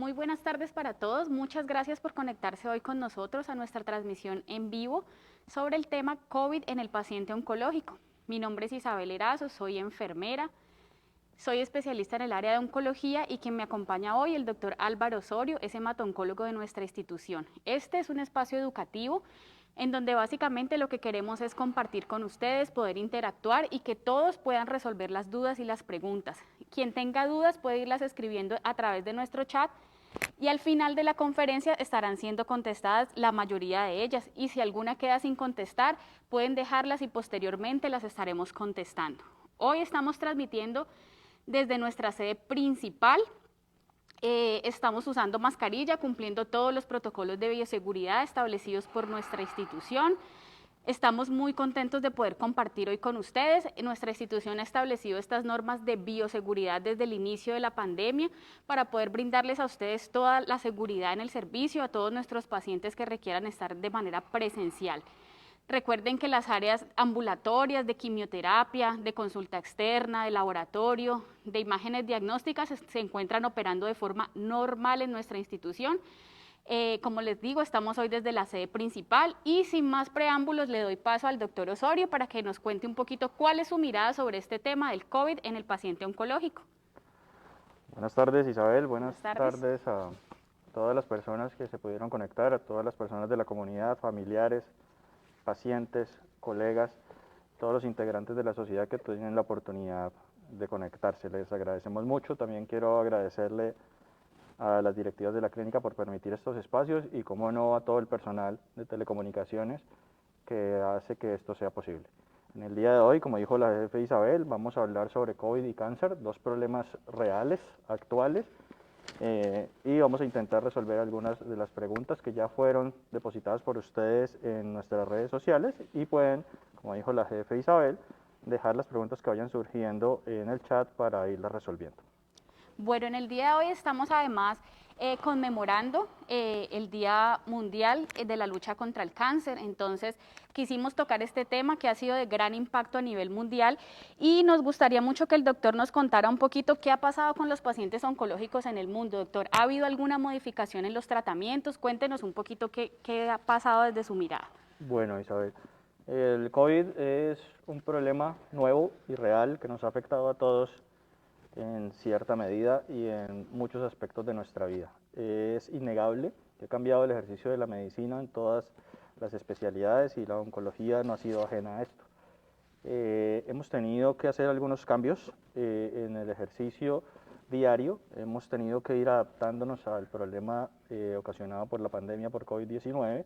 Muy buenas tardes para todos. Muchas gracias por conectarse hoy con nosotros a nuestra transmisión en vivo sobre el tema COVID en el paciente oncológico. Mi nombre es Isabel Erazo, soy enfermera, soy especialista en el área de oncología y quien me acompaña hoy el doctor Álvaro Osorio, es hemato-oncólogo de nuestra institución. Este es un espacio educativo en donde básicamente lo que queremos es compartir con ustedes, poder interactuar y que todos puedan resolver las dudas y las preguntas. Quien tenga dudas puede irlas escribiendo a través de nuestro chat y al final de la conferencia estarán siendo contestadas la mayoría de ellas, y si alguna queda sin contestar pueden dejarlas y posteriormente las estaremos contestando. Hoy estamos transmitiendo desde nuestra sede principal. Estamos usando mascarilla, cumpliendo todos los protocolos de bioseguridad establecidos por nuestra institución. Estamos muy contentos de poder compartir hoy con ustedes. Nuestra institución ha establecido estas normas de bioseguridad desde el inicio de la pandemia para poder brindarles a ustedes toda la seguridad en el servicio, a todos nuestros pacientes que requieran estar de manera presencial. Recuerden que las áreas ambulatorias de quimioterapia, de consulta externa, de laboratorio, de imágenes diagnósticas se encuentran operando de forma normal en nuestra institución. Como les digo, estamos hoy desde la sede principal y sin más preámbulos le doy paso al doctor Osorio para que nos cuente un poquito cuál es su mirada sobre este tema del COVID en el paciente oncológico. Buenas tardes, Isabel. Buenas Buenas tardes. tardes a todas las personas que se pudieron conectar, a todas las personas de la comunidad, familiares, pacientes, colegas, todos los integrantes de la sociedad que tienen la oportunidad de conectarse. Les agradecemos mucho. También quiero agradecerle a las directivas de la clínica por permitir estos espacios y, como no, a todo el personal de telecomunicaciones que hace que esto sea posible. En el día de hoy, como dijo la jefe Isabel, vamos a hablar sobre COVID y cáncer, dos problemas reales, actuales, y vamos a intentar resolver algunas de las preguntas que ya fueron depositadas por ustedes en nuestras redes sociales y pueden, como dijo la jefe Isabel, dejar las preguntas que vayan surgiendo en el chat para irlas resolviendo. Bueno, en el día de hoy estamos además conmemorando el Día Mundial de la Lucha contra el Cáncer. Entonces quisimos tocar este tema que ha sido de gran impacto a nivel mundial y nos gustaría mucho que el doctor nos contara un poquito qué ha pasado con los pacientes oncológicos en el mundo. Doctor, ¿ha habido alguna modificación en los tratamientos? Cuéntenos un poquito qué ha pasado desde su mirada. Bueno, Isabel, el COVID es un problema nuevo y real que nos ha afectado a todos en cierta medida y en muchos aspectos de nuestra vida. Es innegable que ha cambiado el ejercicio de la medicina en todas las especialidades y la oncología no ha sido ajena a esto. Hemos tenido que hacer algunos cambios en el ejercicio diario, hemos tenido que ir adaptándonos al problema ocasionado por la pandemia por COVID-19,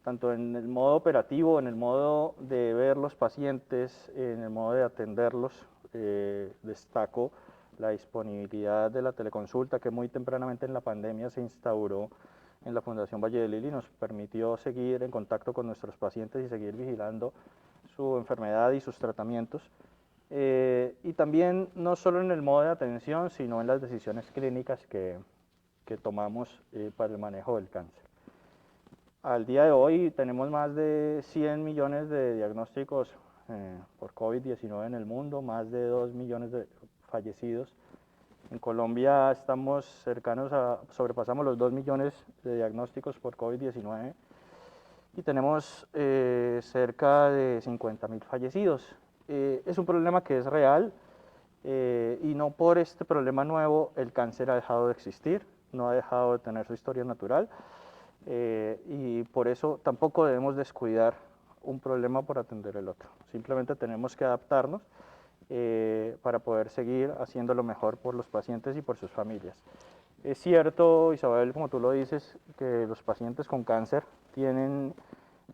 tanto en el modo operativo, en el modo de ver los pacientes, en el modo de atenderlos. Destaco la disponibilidad de la teleconsulta que muy tempranamente en la pandemia se instauró en la Fundación Valle de Lili, nos permitió seguir en contacto con nuestros pacientes y seguir vigilando su enfermedad y sus tratamientos. Y también no solo en el modo de atención, sino en las decisiones clínicas que tomamos para el manejo del cáncer. Al día de hoy tenemos más de 100 millones de diagnósticos por COVID-19 en el mundo, más de 2 millones de fallecidos. En Colombia estamos cercanos sobrepasamos los 2 millones de diagnósticos por COVID-19 y tenemos cerca de 50.000 fallecidos. Es un problema que es real y no por este problema nuevo el cáncer ha dejado de existir, no ha dejado de tener su historia natural. Y por eso tampoco debemos descuidar un problema por atender el otro. Simplemente tenemos que adaptarnos para poder seguir haciendo lo mejor por los pacientes y por sus familias. Es cierto, Isabel, como tú lo dices, que los pacientes con cáncer tienen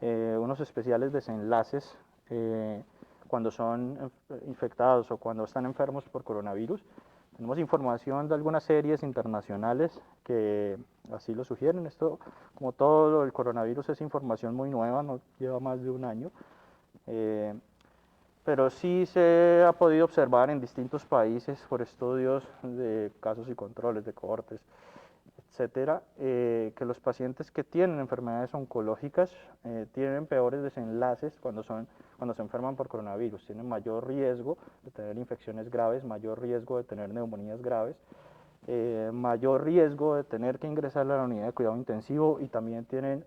unos especiales desenlaces cuando son infectados o cuando están enfermos por coronavirus. Tenemos información de algunas series internacionales que así lo sugieren. Esto, como todo el coronavirus, es información muy nueva, no lleva más de un año. Pero sí se ha podido observar en distintos países por estudios de casos y controles de cohortes, etcétera, que los pacientes que tienen enfermedades oncológicas tienen peores desenlaces cuando se enferman por coronavirus, tienen mayor riesgo de tener infecciones graves, mayor riesgo de tener neumonías graves, mayor riesgo de tener que ingresar a la unidad de cuidado intensivo y también tienen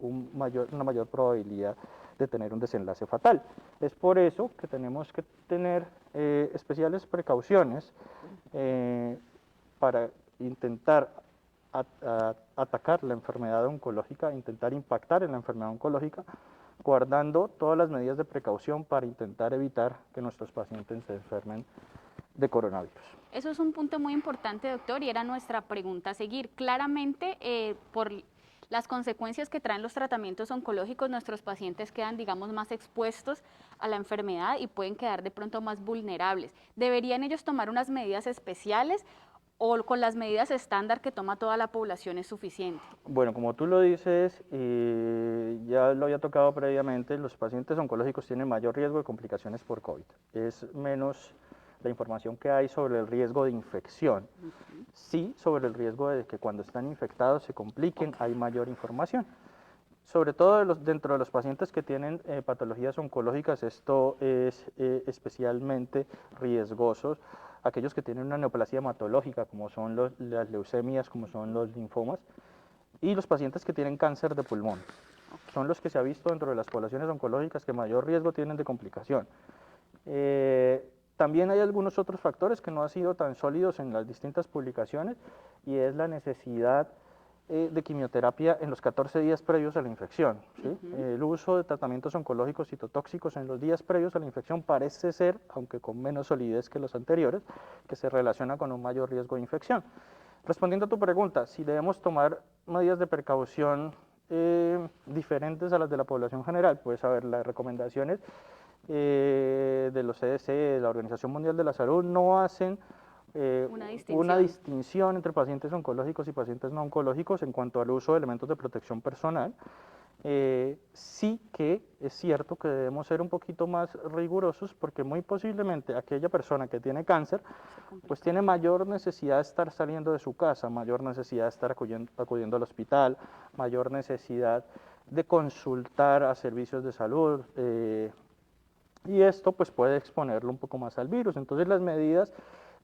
una mayor probabilidad de tener un desenlace fatal. Es por eso que tenemos que tener especiales precauciones para intentar atacar la enfermedad oncológica, intentar impactar en la enfermedad oncológica, guardando todas las medidas de precaución para intentar evitar que nuestros pacientes se enfermen de coronavirus. Eso es un punto muy importante, doctor, y era nuestra pregunta a seguir. Claramente, por las consecuencias que traen los tratamientos oncológicos, nuestros pacientes quedan, digamos, más expuestos a la enfermedad y pueden quedar de pronto más vulnerables. ¿Deberían ellos tomar unas medidas especiales o con las medidas estándar que toma toda la población es suficiente? Bueno, como tú lo dices, ya lo había tocado previamente, los pacientes oncológicos tienen mayor riesgo de complicaciones por COVID. Es menos la información que hay sobre el riesgo de infección. Sí, sobre el riesgo de que cuando están infectados se compliquen, hay mayor información. Sobre todo dentro de los pacientes que tienen patologías oncológicas, esto es especialmente riesgoso. Aquellos que tienen una neoplasia hematológica, como son las leucemias, como son los linfomas, y los pacientes que tienen cáncer de pulmón. Son los que se ha visto dentro de las poblaciones oncológicas que mayor riesgo tienen de complicación. También hay algunos otros factores que no han sido tan sólidos en las distintas publicaciones y es la necesidad de quimioterapia en los 14 días previos a la infección. ¿Sí? El uso de tratamientos oncológicos citotóxicos en los días previos a la infección parece ser, aunque con menos solidez que los anteriores, que se relaciona con un mayor riesgo de infección. Respondiendo a tu pregunta, si debemos tomar medidas de precaución diferentes a las de la población general, pues a ver, las recomendaciones de los CDC, de la Organización Mundial de la Salud, no hacen una distinción entre pacientes oncológicos y pacientes no oncológicos en cuanto al uso de elementos de protección personal. Sí que es cierto que debemos ser un poquito más rigurosos porque muy posiblemente aquella persona que tiene cáncer pues tiene mayor necesidad de estar saliendo de su casa, mayor necesidad de estar acudiendo al hospital, mayor necesidad de consultar a servicios de salud, y esto pues puede exponerlo un poco más al virus. Entonces las medidas,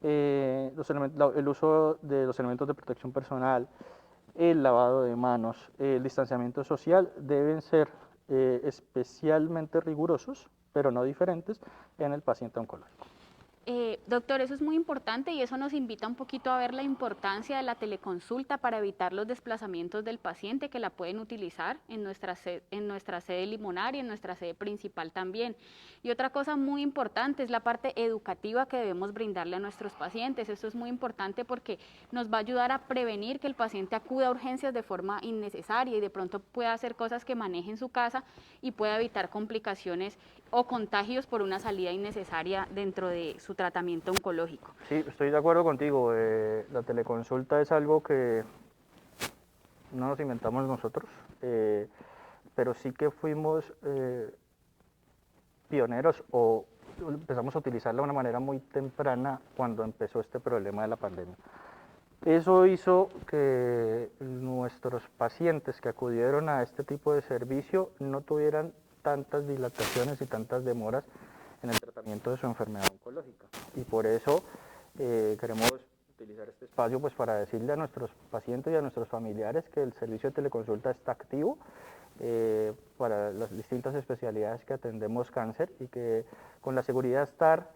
el uso de los elementos de protección personal, el lavado de manos, el distanciamiento social deben ser especialmente rigurosos, pero no diferentes, en el paciente oncológico. Doctor, eso es muy importante y eso nos invita un poquito a ver la importancia de la teleconsulta para evitar los desplazamientos del paciente, que la pueden utilizar en nuestra sede limonar y en nuestra sede principal también. Y otra cosa muy importante es la parte educativa que debemos brindarle a nuestros pacientes. Esto es muy importante porque nos va a ayudar a prevenir que el paciente acuda a urgencias de forma innecesaria y de pronto pueda hacer cosas que maneje en su casa y pueda evitar complicaciones o contagios por una salida innecesaria dentro de su tratamiento oncológico. Sí, estoy de acuerdo contigo. La teleconsulta es algo que no nos inventamos nosotros, pero sí que fuimos pioneros o empezamos a utilizarla de una manera muy temprana cuando empezó este problema de la pandemia. Eso hizo que nuestros pacientes que acudieron a este tipo de servicio no tuvieran tantas dilataciones y tantas demoras en el tratamiento de su enfermedad oncológica. Y por eso queremos utilizar este espacio pues, para decirle a nuestros pacientes y a nuestros familiares que el servicio de teleconsulta está activo para las distintas especialidades que atendemos cáncer y que con la seguridad de estar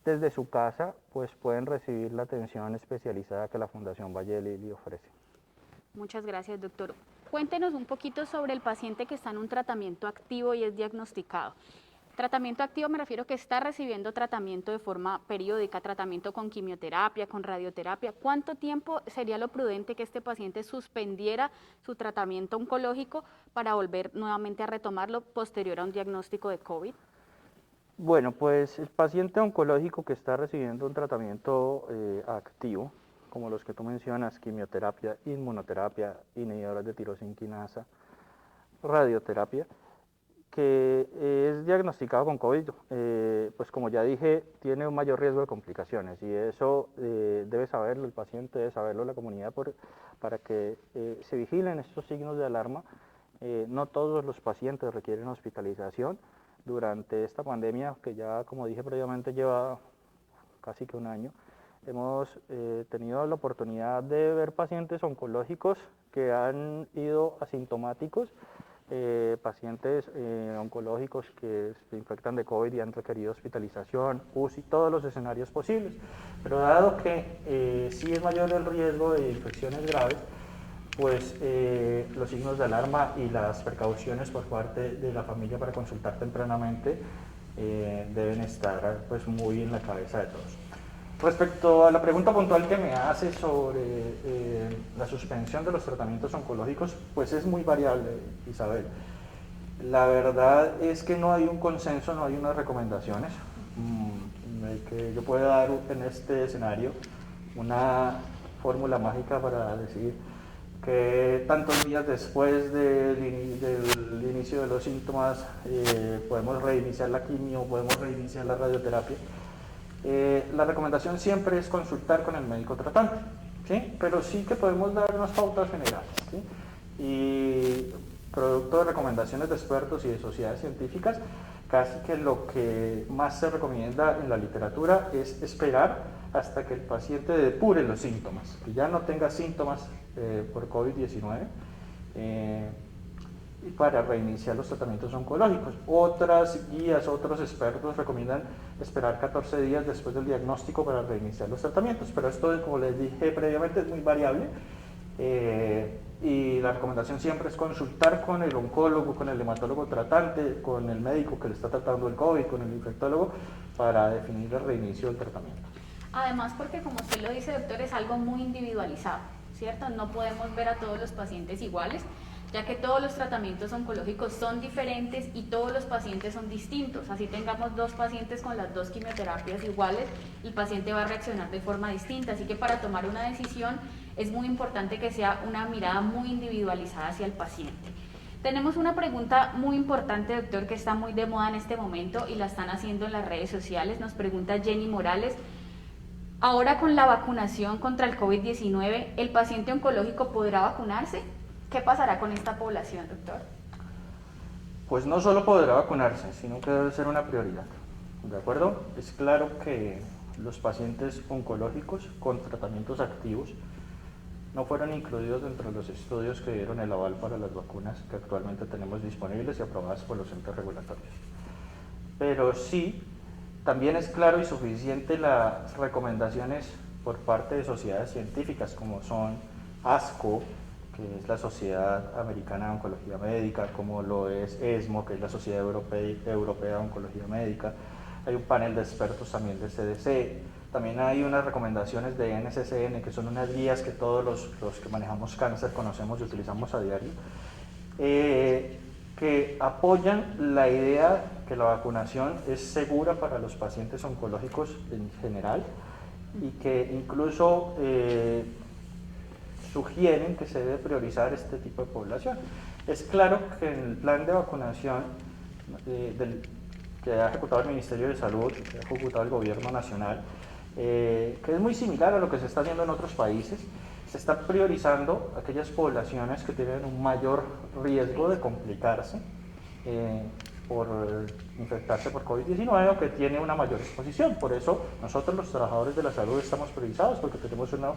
desde su casa pues pueden recibir la atención especializada que la Fundación Valle de Lili ofrece. Muchas gracias, doctor. Cuéntenos un poquito sobre el paciente que está en un tratamiento activo y es diagnosticado. Tratamiento activo me refiero que está recibiendo tratamiento de forma periódica, tratamiento con quimioterapia, con radioterapia. ¿Cuánto tiempo sería lo prudente que este paciente suspendiera su tratamiento oncológico para volver nuevamente a retomarlo posterior a un diagnóstico de COVID? Bueno, pues el paciente oncológico que está recibiendo un tratamiento activo, como los que tú mencionas, quimioterapia, inmunoterapia, inhibidores de tirosina quinasa, radioterapia, que es diagnosticado con COVID, pues como ya dije, tiene un mayor riesgo de complicaciones y eso debe saberlo el paciente, debe saberlo la comunidad para que se vigilen estos signos de alarma. No todos los pacientes requieren hospitalización durante esta pandemia que ya, como dije previamente, lleva casi que un año. hemos tenido la oportunidad de ver pacientes oncológicos que han ido asintomáticos, pacientes oncológicos que se infectan de COVID y han requerido hospitalización, UCI, todos los escenarios posibles. Pero dado que sí es mayor el riesgo de infecciones graves, pues los signos de alarma y las precauciones por parte de la familia para consultar tempranamente deben estar pues muy en la cabeza de todos. Respecto a la pregunta puntual que me hace sobre la suspensión de los tratamientos oncológicos, pues es muy variable, Isabel. La verdad es que no hay un consenso, no hay unas recomendaciones que yo pueda dar en este escenario una fórmula mágica para decir que tantos días después del inicio de los síntomas podemos reiniciar la quimio, podemos reiniciar la radioterapia. La recomendación siempre es consultar con el médico tratante, ¿sí? Pero sí que podemos dar unas pautas generales, ¿sí? Y producto de recomendaciones de expertos y de sociedades científicas, casi que lo que más se recomienda en la literatura es esperar hasta que el paciente depure los síntomas, que ya no tenga síntomas por COVID-19 para reiniciar los tratamientos oncológicos. Otras guías, otros expertos recomiendan esperar 14 días después del diagnóstico para reiniciar los tratamientos, pero esto, como les dije previamente, es muy variable y la recomendación siempre es consultar con el oncólogo, con el hematólogo tratante, con el médico que le está tratando el COVID, con el infectólogo, para definir el reinicio del tratamiento. Además, porque como usted lo dice, doctor, es algo muy individualizado, ¿cierto? No podemos ver a todos los pacientes iguales, ya que todos los tratamientos oncológicos son diferentes y todos los pacientes son distintos. Así tengamos dos pacientes con las dos quimioterapias iguales, el paciente va a reaccionar de forma distinta. Así que para tomar una decisión es muy importante que sea una mirada muy individualizada hacia el paciente. Tenemos una pregunta muy importante, doctor, que está muy de moda en este momento y la están haciendo en las redes sociales. Nos pregunta Jenny Morales: ahora con la vacunación contra el COVID-19, ¿el paciente oncológico podrá vacunarse? ¿Qué pasará con esta población, doctor? Pues no solo podrá vacunarse, sino que debe ser una prioridad, ¿de acuerdo? Es claro que los pacientes oncológicos con tratamientos activos no fueron incluidos dentro de los estudios que dieron el aval para las vacunas que actualmente tenemos disponibles y aprobadas por los entes regulatorios. Pero sí, también es claro y suficiente las recomendaciones por parte de sociedades científicas como son ASCO, que es la Sociedad Americana de Oncología Médica, como lo es ESMO, que es la Sociedad Europea de Oncología Médica. Hay un panel de expertos también de CDC. También hay unas recomendaciones de NCCN, que son unas guías que todos los que manejamos cáncer conocemos y utilizamos a diario, que apoyan la idea que la vacunación es segura para los pacientes oncológicos en general y que incluso sugieren que se debe priorizar este tipo de población. Es claro que en el plan de vacunación que ha ejecutado el Ministerio de Salud, que ha ejecutado el Gobierno Nacional, que es muy similar a lo que se está haciendo en otros países, se está priorizando aquellas poblaciones que tienen un mayor riesgo de complicarse por infectarse por COVID-19 o que tiene una mayor exposición. Por eso nosotros los trabajadores de la salud estamos priorizados, porque tenemos una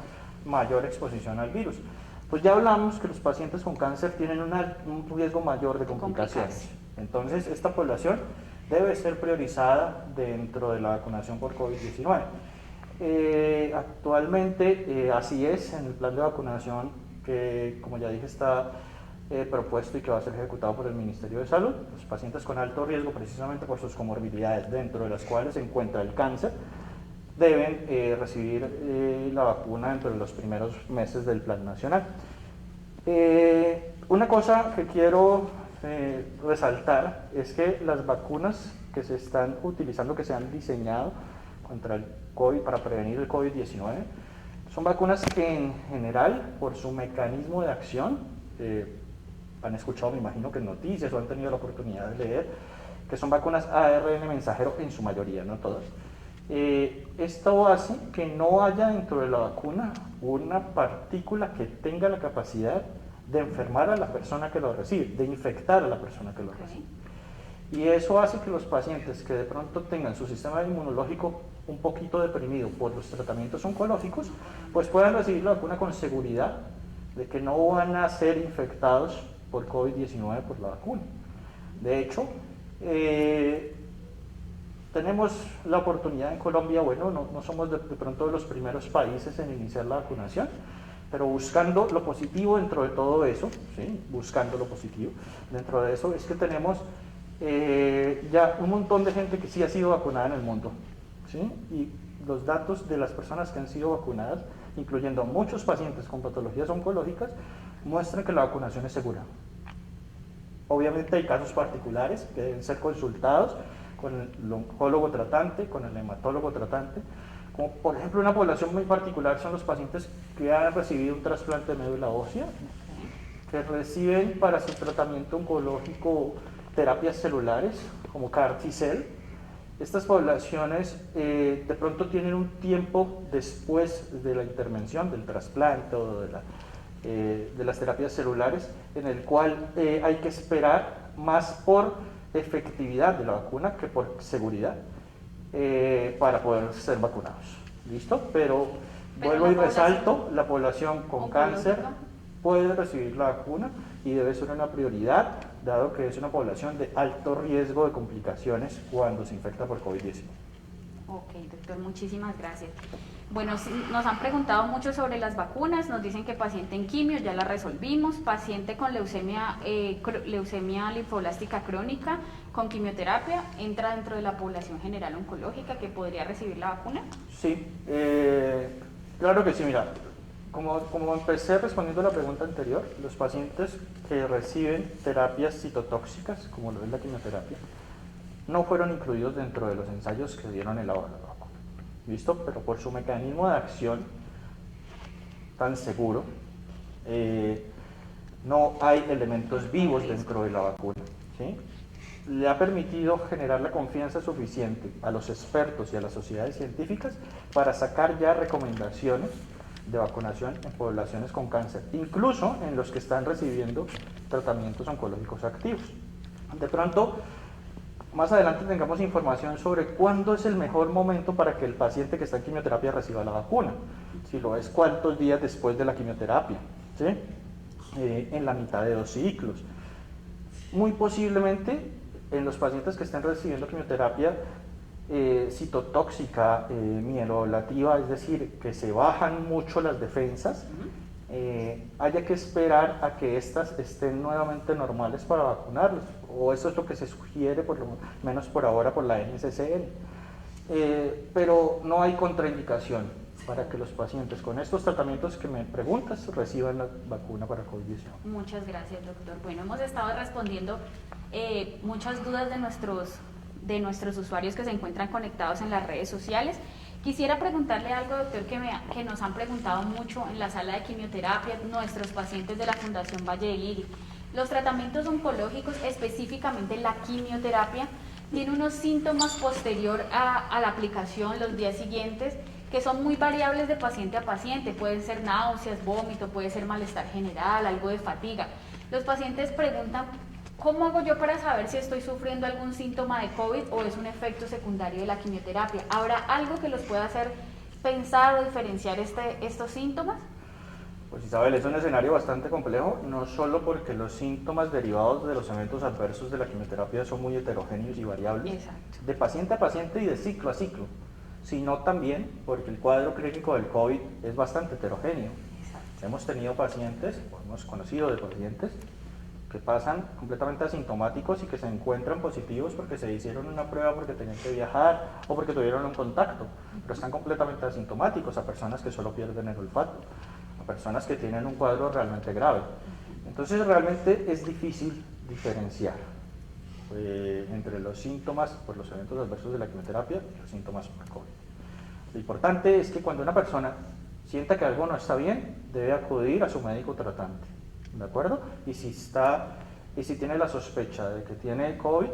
mayor exposición al virus. Pues ya hablamos que los pacientes con cáncer tienen un riesgo mayor de complicaciones. Entonces esta población debe ser priorizada dentro de la vacunación por COVID-19. Actualmente así es en el plan de vacunación que, como ya dije, está propuesto y que va a ser ejecutado por el Ministerio de Salud. Los pacientes con alto riesgo, precisamente por sus comorbilidades, dentro de las cuales se encuentra el cáncer, deben recibir la vacuna dentro de los primeros meses del plan nacional. Una cosa que quiero resaltar es que las vacunas que se están utilizando, que se han diseñado contra el COVID, para prevenir el COVID-19, son vacunas que en general, por su mecanismo de acción, han escuchado, me imagino que en noticias o han tenido la oportunidad de leer, que son vacunas ARN mensajero en su mayoría, no todas. Esto hace que no haya dentro de la vacuna una partícula que tenga la capacidad de enfermar a la persona que lo recibe, de infectar a la persona que lo recibe. Y eso hace que los pacientes que de pronto tengan su sistema inmunológico un poquito deprimido por los tratamientos oncológicos, pues puedan recibir la vacuna con seguridad de que no van a ser infectados por COVID-19 por la vacuna. De hecho, tenemos la oportunidad en Colombia, bueno, no somos de pronto de los primeros países en iniciar la vacunación, pero buscando lo positivo dentro de todo eso, ¿sí? Buscando lo positivo dentro de eso, es que tenemos ya un montón de gente que sí ha sido vacunada en el mundo, ¿sí? Y los datos de las personas que han sido vacunadas, incluyendo muchos pacientes con patologías oncológicas, muestran que la vacunación es segura. Obviamente hay casos particulares que deben ser consultados con el oncólogo tratante, con el hematólogo tratante, como por ejemplo una población muy particular son los pacientes que han recibido un trasplante de médula ósea, que reciben para su tratamiento oncológico terapias celulares como CAR T-cell. Estas poblaciones de pronto tienen un tiempo después de la intervención, del trasplante o de las terapias celulares, en el cual hay que esperar más por efectividad de la vacuna que por seguridad para poder ser vacunados. ¿Listo? Pero vuelvo y resalto, la población con cáncer puede recibir la vacuna y debe ser una prioridad, dado que es una población de alto riesgo de complicaciones cuando se infecta por COVID-19. Ok, doctor, muchísimas gracias. Bueno, nos han preguntado mucho sobre las vacunas, nos dicen que paciente en quimio ya la resolvimos, paciente con leucemia linfoblástica crónica con quimioterapia, ¿entra dentro de la población general oncológica que podría recibir la vacuna? Sí, claro que sí, mira, como empecé respondiendo a la pregunta anterior, los pacientes que reciben terapias citotóxicas, como lo es la quimioterapia, no fueron incluidos dentro de los ensayos que dieron el laboratorio. ¿Listo? Pero por su mecanismo de acción tan seguro, no hay elementos vivos dentro de la vacuna, ¿sí? Le ha permitido generar la confianza suficiente a los expertos y a las sociedades científicas para sacar ya recomendaciones de vacunación en poblaciones con cáncer, incluso en los que están recibiendo tratamientos oncológicos activos. De pronto, más adelante tengamos información sobre cuándo es el mejor momento para que el paciente que está en quimioterapia reciba la vacuna. Si lo es, cuántos días después de la quimioterapia, ¿sí? En la mitad de 2 ciclos. Muy posiblemente en los pacientes que estén recibiendo quimioterapia citotóxica, mieloablativa, es decir, que se bajan mucho las defensas, haya que esperar a que estas estén nuevamente normales para vacunarlos, o eso es lo que se sugiere, por lo menos por ahora, por la NCCN. Pero no hay contraindicación para que los pacientes con estos tratamientos que me preguntas reciban la vacuna para COVID-19. Muchas gracias, doctor. Bueno, hemos estado respondiendo muchas dudas de nuestros usuarios que se encuentran conectados en las redes sociales. Quisiera preguntarle algo, doctor, que nos han preguntado mucho en la sala de quimioterapia nuestros pacientes de la Fundación Valle del Lili. Los tratamientos oncológicos, específicamente la quimioterapia, tiene unos síntomas posterior a la aplicación, los días siguientes, que son muy variables de paciente a paciente. Pueden ser náuseas, vómito, puede ser malestar general, algo de fatiga. Los pacientes preguntan, ¿cómo hago yo para saber si estoy sufriendo algún síntoma de COVID o es un efecto secundario de la quimioterapia? ¿Habrá algo que los pueda hacer pensar o diferenciar estos síntomas? Pues Isabel, es un escenario bastante complejo, no solo porque los síntomas derivados de los eventos adversos de la quimioterapia son muy heterogéneos y variables, exacto, de paciente a paciente y de ciclo a ciclo, sino también porque el cuadro clínico del COVID es bastante heterogéneo. exacto. Hemos tenido pacientes, o hemos conocido de pacientes, que pasan completamente asintomáticos y que se encuentran positivos porque se hicieron una prueba porque tenían que viajar o porque tuvieron un contacto, pero están completamente asintomáticos, a personas que solo pierden el olfato, a personas que tienen un cuadro realmente grave. Entonces realmente es difícil diferenciar entre los síntomas por los eventos adversos de la quimioterapia y los síntomas por COVID. Lo importante es que cuando una persona sienta que algo no está bien, debe acudir a su médico tratante, ¿de acuerdo? Y si tiene la sospecha de que tiene COVID,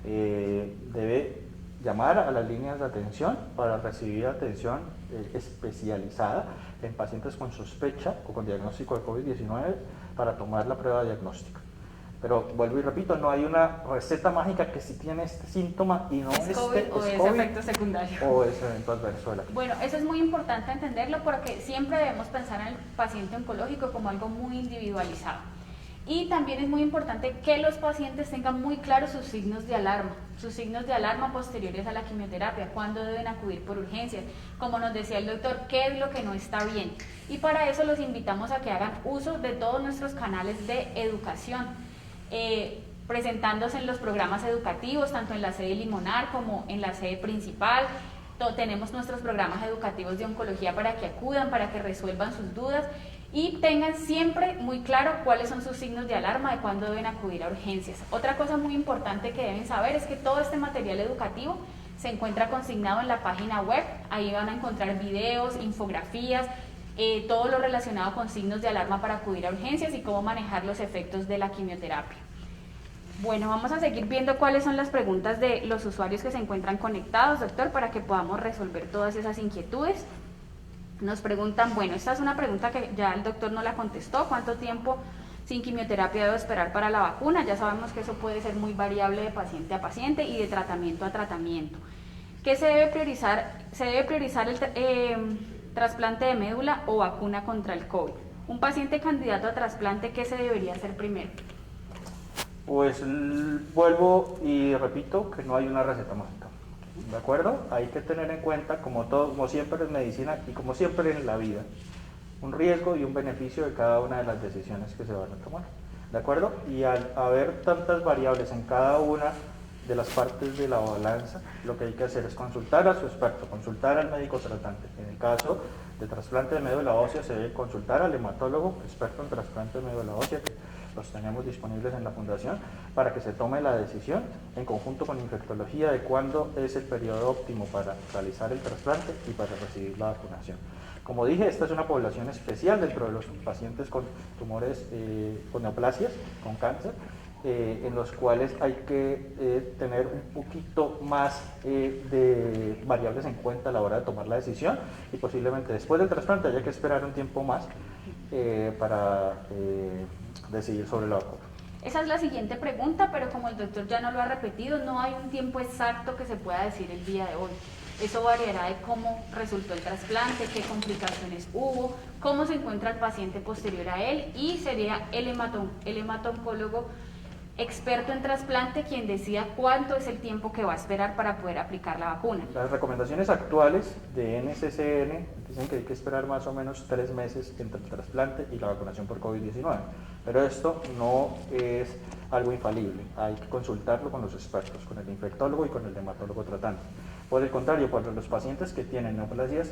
debe llamar a las líneas de atención para recibir atención especializada en pacientes con sospecha o con diagnóstico de COVID-19 para tomar la prueba diagnóstica. Pero vuelvo y repito, no hay una receta mágica que si tiene este síntoma y no es COVID o es efecto secundario. O es evento adverso de la quimio. Bueno, eso es muy importante entenderlo porque siempre debemos pensar en el paciente oncológico como algo muy individualizado. Y también es muy importante que los pacientes tengan muy claros sus signos de alarma posteriores a la quimioterapia, cuándo deben acudir por urgencias, como nos decía el doctor, qué es lo que no está bien. Y para eso los invitamos a que hagan uso de todos nuestros canales de educación, presentándose en los programas educativos, tanto en la sede limonar como en la sede principal. Tenemos nuestros programas educativos de oncología para que acudan, para que resuelvan sus dudas y tengan siempre muy claro cuáles son sus signos de alarma de cuándo deben acudir a urgencias. Otra cosa muy importante que deben saber es que todo este material educativo se encuentra consignado en la página web. Ahí van a encontrar videos, infografías, todo lo relacionado con signos de alarma para acudir a urgencias y cómo manejar los efectos de la quimioterapia. Bueno, vamos a seguir viendo cuáles son las preguntas de los usuarios que se encuentran conectados, doctor, para que podamos resolver todas esas inquietudes. Nos preguntan, bueno, esta es una pregunta que ya el doctor no la contestó, ¿cuánto tiempo sin quimioterapia debo esperar para la vacuna? Ya sabemos que eso puede ser muy variable de paciente a paciente y de tratamiento a tratamiento. ¿Qué se debe priorizar? ¿Se debe priorizar el trasplante de médula o vacuna contra el COVID? Un paciente candidato a trasplante, ¿qué se debería hacer primero? Pues vuelvo y repito que no hay una receta mágica, ¿de acuerdo? Hay que tener en cuenta, como siempre en medicina y como siempre en la vida, un riesgo y un beneficio de cada una de las decisiones que se van a tomar, ¿de acuerdo? Y al haber tantas variables en cada una de las partes de la balanza, lo que hay que hacer es consultar a su experto, consultar al médico tratante. En el caso de trasplante de médula ósea se debe consultar al hematólogo experto en trasplante de médula ósea, que los tenemos disponibles en la fundación, para que se tome la decisión en conjunto con infectología de cuándo es el periodo óptimo para realizar el trasplante y para recibir la vacunación. Como dije, esta es una población especial dentro de los pacientes con tumores, con neoplasias, con cáncer, en los cuales hay que tener un poquito más de variables en cuenta a la hora de tomar la decisión y posiblemente después del trasplante haya que esperar un tiempo más para decidir sobre la vacuna. Esa es la siguiente pregunta, pero como el doctor ya no lo ha repetido, no hay un tiempo exacto que se pueda decir el día de hoy. Eso variará de cómo resultó el trasplante, qué complicaciones hubo, cómo se encuentra el paciente posterior a él y sería el hemato-oncólogo experto en trasplante quien decida cuánto es el tiempo que va a esperar para poder aplicar la vacuna. Las recomendaciones actuales de NCCN dicen que hay que esperar más o menos 3 meses entre el trasplante y la vacunación por COVID-19, pero esto no es algo infalible, hay que consultarlo con los expertos, con el infectólogo y con el hematólogo tratante. Por el contrario, para los pacientes que tienen neoplasias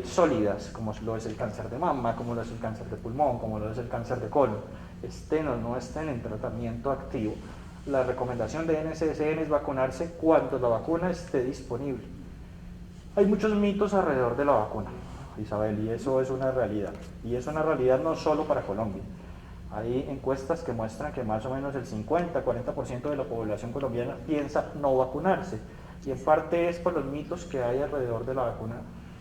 sólidas, como lo es el cáncer de mama, como lo es el cáncer de pulmón, como lo es el cáncer de colon, estén o no estén en tratamiento activo, la recomendación de NCCN es vacunarse cuando la vacuna esté disponible. Hay muchos mitos alrededor de la vacuna, Isabel, y eso es una realidad. Y es una realidad no solo para Colombia. Hay encuestas que muestran que más o menos el 50-40% de la población colombiana piensa no vacunarse. Y en parte es por los mitos que hay alrededor de la vacuna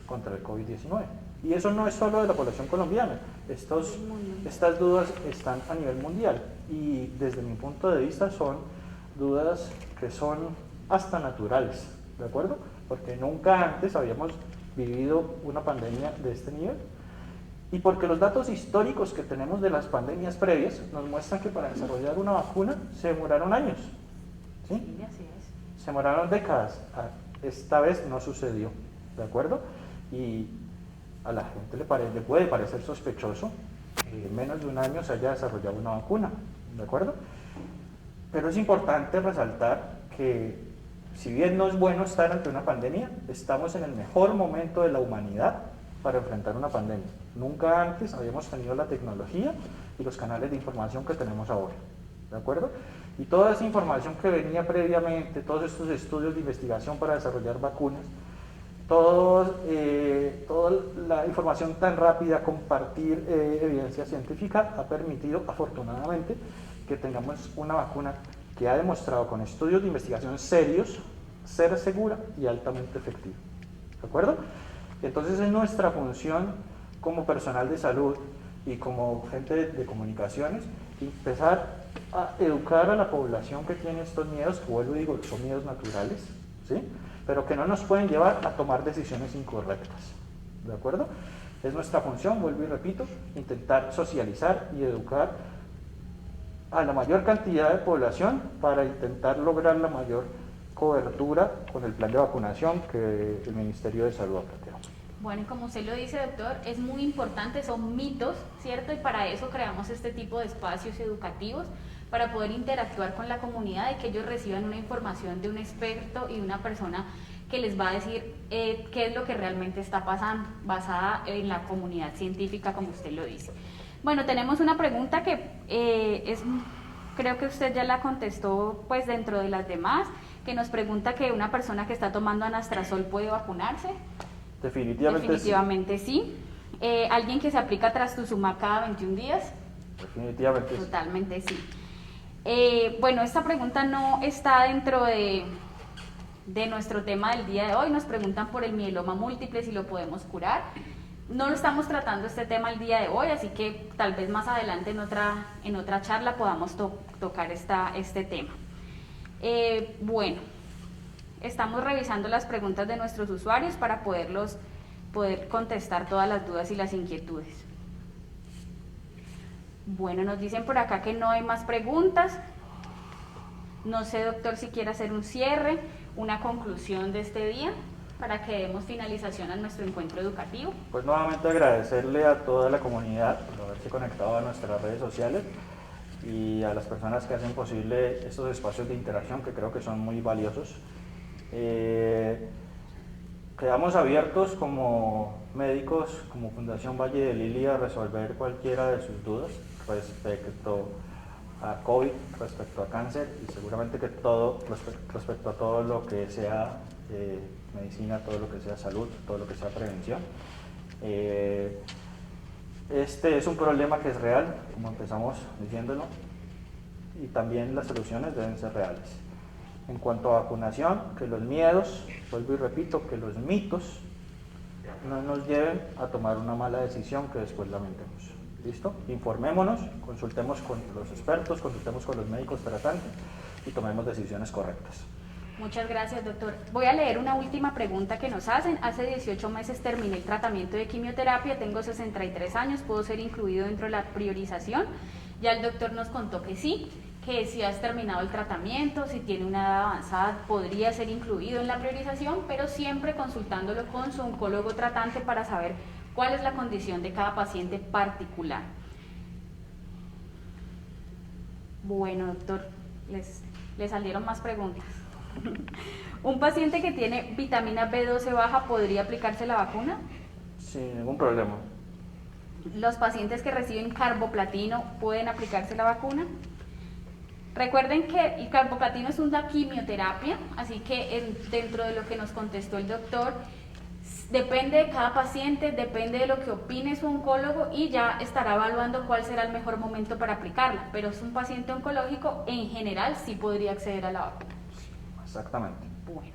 contra el COVID-19. Y eso no es solo de la población colombiana, estas dudas están a nivel mundial y desde mi punto de vista son dudas que son hasta naturales, ¿de acuerdo? Porque nunca antes habíamos vivido una pandemia de este nivel y porque los datos históricos que tenemos de las pandemias previas nos muestran que para desarrollar una vacuna se demoraron años, ¿sí? Sí, así es. Se demoraron décadas, esta vez no sucedió, ¿de acuerdo? Y a la gente le puede parecer sospechoso que en menos de un año se haya desarrollado una vacuna, ¿de acuerdo? Pero es importante resaltar que si bien no es bueno estar ante una pandemia, estamos en el mejor momento de la humanidad para enfrentar una pandemia. Nunca antes habíamos tenido la tecnología y los canales de información que tenemos ahora, ¿de acuerdo? Y toda esa información que venía previamente, todos estos estudios de investigación para desarrollar vacunas, toda la información tan rápida, compartir evidencia científica ha permitido afortunadamente que tengamos una vacuna que ha demostrado con estudios de investigación serios ser segura y altamente efectiva, ¿de acuerdo? Entonces es nuestra función como personal de salud y como gente de comunicaciones empezar a educar a la población que tiene estos miedos, que vuelvo y digo, son miedos naturales, ¿sí? Pero que no nos pueden llevar a tomar decisiones incorrectas, ¿de acuerdo? Es nuestra función, vuelvo y repito, intentar socializar y educar a la mayor cantidad de población para intentar lograr la mayor cobertura con el plan de vacunación que el Ministerio de Salud ha planteado. Bueno, y como usted lo dice, doctor, es muy importante, son mitos, ¿cierto? Y para eso creamos este tipo de espacios educativos, para poder interactuar con la comunidad y que ellos reciban una información de un experto y una persona que les va a decir qué es lo que realmente está pasando, basada en la comunidad científica, como usted lo dice. Bueno, tenemos una pregunta que creo que usted ya la contestó pues dentro de las demás, que nos pregunta que una persona que está tomando anastrozol puede vacunarse. Definitivamente sí. ¿Alguien que se aplica trastuzumab cada 21 días? Definitivamente sí. Totalmente sí. Bueno, esta pregunta no está dentro de nuestro tema del día de hoy. Nos preguntan por el mieloma múltiple, si lo podemos curar. No lo estamos tratando este tema el día de hoy, así que tal vez más adelante en otra charla podamos tocar este tema. Bueno, estamos revisando las preguntas de nuestros usuarios para poder contestar todas las dudas y las inquietudes. Bueno, nos dicen por acá que no hay más preguntas. No sé, doctor, si quiere hacer un cierre, una conclusión de este día para que demos finalización a nuestro encuentro educativo. Pues nuevamente agradecerle a toda la comunidad por haberse conectado a nuestras redes sociales y a las personas que hacen posible estos espacios de interacción que creo que son muy valiosos. Quedamos abiertos como médicos, como Fundación Valle de Lili, a resolver cualquiera de sus dudas respecto a COVID, respecto a cáncer y seguramente que respecto a todo lo que sea medicina, todo lo que sea salud, todo lo que sea prevención. Este es un problema que es real, como empezamos diciéndolo, y también las soluciones deben ser reales. En cuanto a vacunación, que los miedos, vuelvo y repito, que los mitos no nos lleven a tomar una mala decisión que después lamentemos. ¿Listo? Informémonos, consultemos con los expertos, consultemos con los médicos tratantes y tomemos decisiones correctas. Muchas gracias, doctor. Voy a leer una última pregunta que nos hacen. Hace 18 meses terminé el tratamiento de quimioterapia, tengo 63 años, ¿puedo ser incluido dentro de la priorización? Ya el doctor nos contó que sí, que si has terminado el tratamiento, si tiene una edad avanzada, podría ser incluido en la priorización, pero siempre consultándolo con su oncólogo tratante para saber cuál es la condición de cada paciente particular. Bueno, doctor, le salieron más preguntas. ¿Un paciente que tiene vitamina B12 baja podría aplicarse la vacuna? Sin ningún problema. ¿Los pacientes que reciben carboplatino pueden aplicarse la vacuna? Recuerden que el carboplatino es una quimioterapia, así que dentro de lo que nos contestó el doctor, depende de cada paciente, depende de lo que opine su oncólogo y ya estará evaluando cuál será el mejor momento para aplicarla, pero es un paciente oncológico, en general sí podría acceder a la vacuna. Exactamente. Bueno.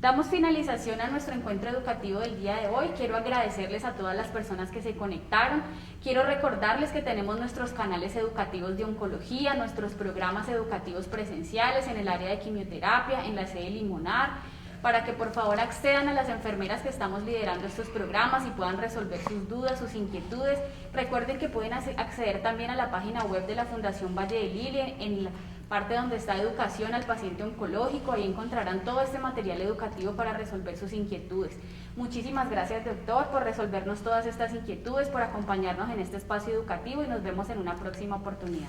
Damos finalización a nuestro encuentro educativo del día de hoy. Quiero agradecerles a todas las personas que se conectaron. Quiero recordarles que tenemos nuestros canales educativos de oncología, nuestros programas educativos presenciales en el área de quimioterapia, en la sede Limonar, para que por favor accedan a las enfermeras que estamos liderando estos programas y puedan resolver sus dudas, sus inquietudes. Recuerden que pueden acceder también a la página web de la Fundación Valle de Lili, en la parte donde está educación al paciente oncológico, ahí encontrarán todo este material educativo para resolver sus inquietudes. Muchísimas gracias, doctor, por resolvernos todas estas inquietudes, por acompañarnos en este espacio educativo y nos vemos en una próxima oportunidad.